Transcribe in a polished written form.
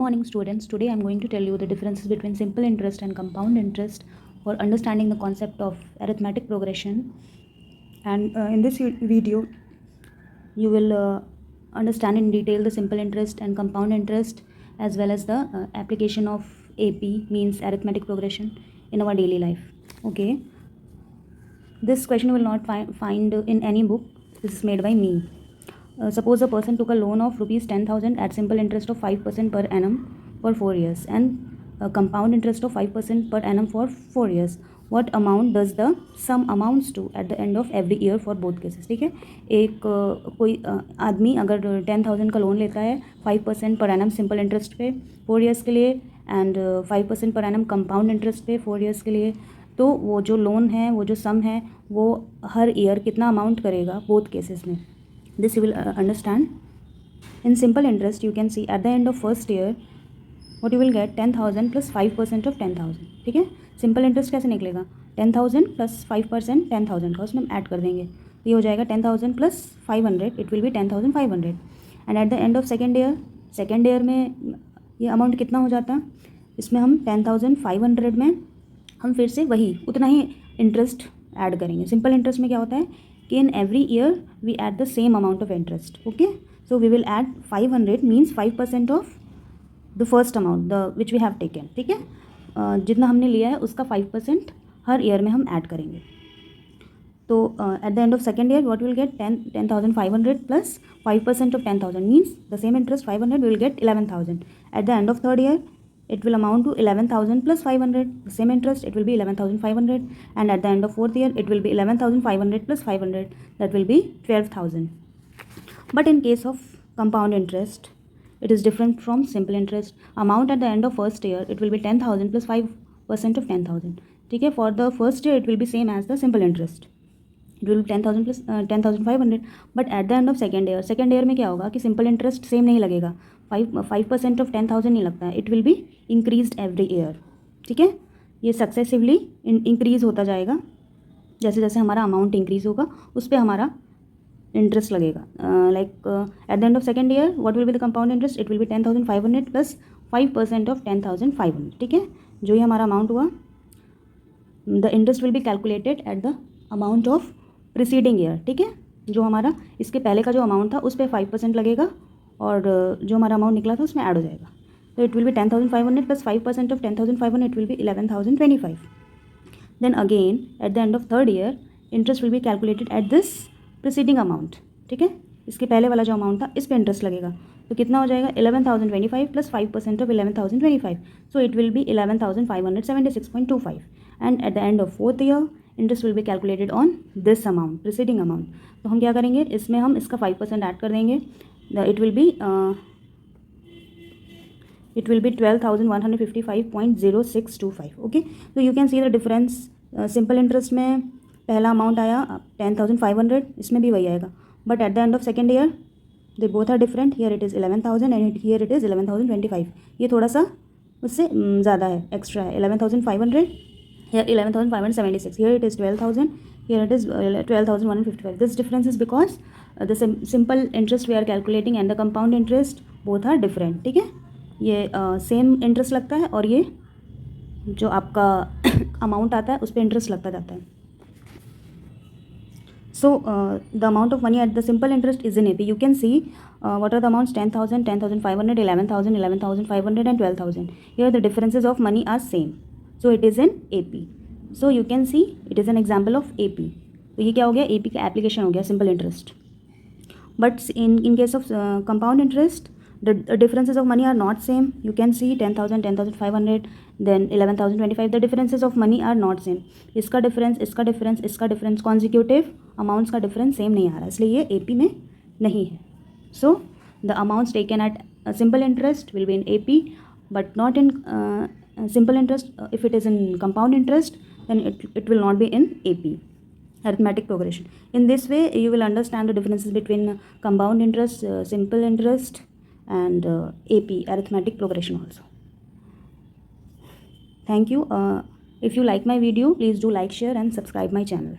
Morning students, today I am going to tell you the differences between simple interest and compound interest for understanding the concept of arithmetic progression. And in this video you will understand in detail the simple interest and compound interest, as well as the application of AP, means arithmetic progression, in our daily life. Okay, this question you will not find in any book. This is made by me. Suppose a person took a loan of rupees 10,000 at simple interest of 5% per annum for 4 years and a compound interest of 5% per annum for 4 years. What amount does the sum amounts to at the end of every year for both cases? ठीक है, एक कोई आदमी अगर 10,000 का loan लेता है 5% per annum simple interest पे 4 ईयर्स के लिए and 5% per annum compound interest पे 4 ईयर्स के लिए, तो वो जो लोन है, वो जो सम है, वो हर ईयर कितना अमाउंट करेगा बोथ केसेस में. This you will understand. In simple interest, you can see at the end of first year what you will get 10,000 plus 5% of 10,000. ठीक है, सिंपल इंटरेस्ट कैसे निकलेगा? 10,000 प्लस 5% 10,000 का उसमें हम ऐड कर देंगे, तो ये हो जाएगा 10,000 plus 500, it will be 10,500. And eight the end of second year में ये अमाउंट कितना हो जाता है? इसमें हम 10,500 में हम फिर से वही उतना ही इंटरेस्ट ऐड करेंगे. सिंपल इंटरेस्ट में क्या होता है कि in every year we add the same amount of interest. Okay, so we will add 500 means 5% of the first amount the which we have taken. ठीक है, जितना हमने लिया है उसका 5% हर ईयर में हम ऐड करेंगे. तो at the end of second year what we will get 10,500 plus 5% of 10,000 means the same interest 500 we will get 11,000. At the end of third year it will amount to 11,000 plus 500, the same interest, it will be 11,500. And at the end of fourth year it will be 11,500 plus 500, that will be 12,000. But in case of compound interest it is different from simple interest. Amount at the end of first year it will be 10,000 plus 5% of 10,000. ठीक है, for the first year it will be same as the simple interest, it will be 10,000 plus 10,500. But at the end of second year में क्या होगा कि simple interest same नहीं लगेगा, 5% of 10,000 नहीं लगता है, it will be increased every year. ठीक है, ये सक्सेसिवली इंक्रीज़ होता जाएगा, जैसे जैसे हमारा अमाउंट इंक्रीज़ होगा उस पर हमारा इंटरेस्ट लगेगा. Like eight the end of second year what will be the compound interest, it will be 10,500 plus 5% of 10,500. ठीक है, जो ये हमारा अमाउंट हुआ, the interest will be calculated at the amount of preceding year. ठीक है, जो हमारा इसके पहले का जो अमाउंट था उस पर 5% लगेगा और जो हमारा अमाउंट निकला था उसमें ऐड हो जाएगा. तो it will be 10,500 plus 5% of 10,500, it will be 11,025. Then again at the end of third year interest will be calculated at this preceding amount. ठीक है, इसके पहले वाला जो अमाउंट था इस पर इंटरेस्ट लगेगा, तो कितना हो जाएगा 11,025 plus 5% of 11,025, so it will B 11,576.25. And eight the end of fourth year interest will be calculated on this amount, preceding amount. तो हम क्या करेंगे, इसमें हम इसका 5% ऐड कर देंगे, इट विल बी 12,155.0625. ओके, तो you can see the difference. Simple interest में पहला अमाउंट आया 10,500, इसमें भी वही आएगा, but at the end of second year they both are different. Here it is 11,000 and here it is 11,025. ये थोड़ा सा उससे ज़्यादा है, एक्स्ट्रा है. 11,500, here 11,576, here it is 12,000, here it is 12,155. This difference is because the simple interest we are calculating and the compound interest both are different. ठीक है, ये सेम इंटरेस्ट लगता है और ये जो आपका अमाउंट आता है उस पर इंटरेस्ट लगता जाता है. So the amount of money at the simple interest is in AP. You can see what are the amounts: 10,000, 10,500, 11,000, 11,500 and 12,000. Here the differences of money are same. So it is in AP. So you can see it is an example of AP. तो ये क्या हो गया, AP का application हो गया simple interest. But in case of compound interest the differences of money are not same. You can see 10,000, 10,500, then 11,025. The differences of money are not same. इसका difference consecutive amounts का difference same नहीं आ रहा, इसलिए ये AP में नहीं है. So the amounts taken at simple interest will be in AP but not in simple interest. If it is in compound interest then it will not be in AP, arithmetic progression. In this way you will understand the differences between compound interest, simple interest and AP, arithmetic progression also. Thank you. If you like my video, please do like, share and subscribe my channel.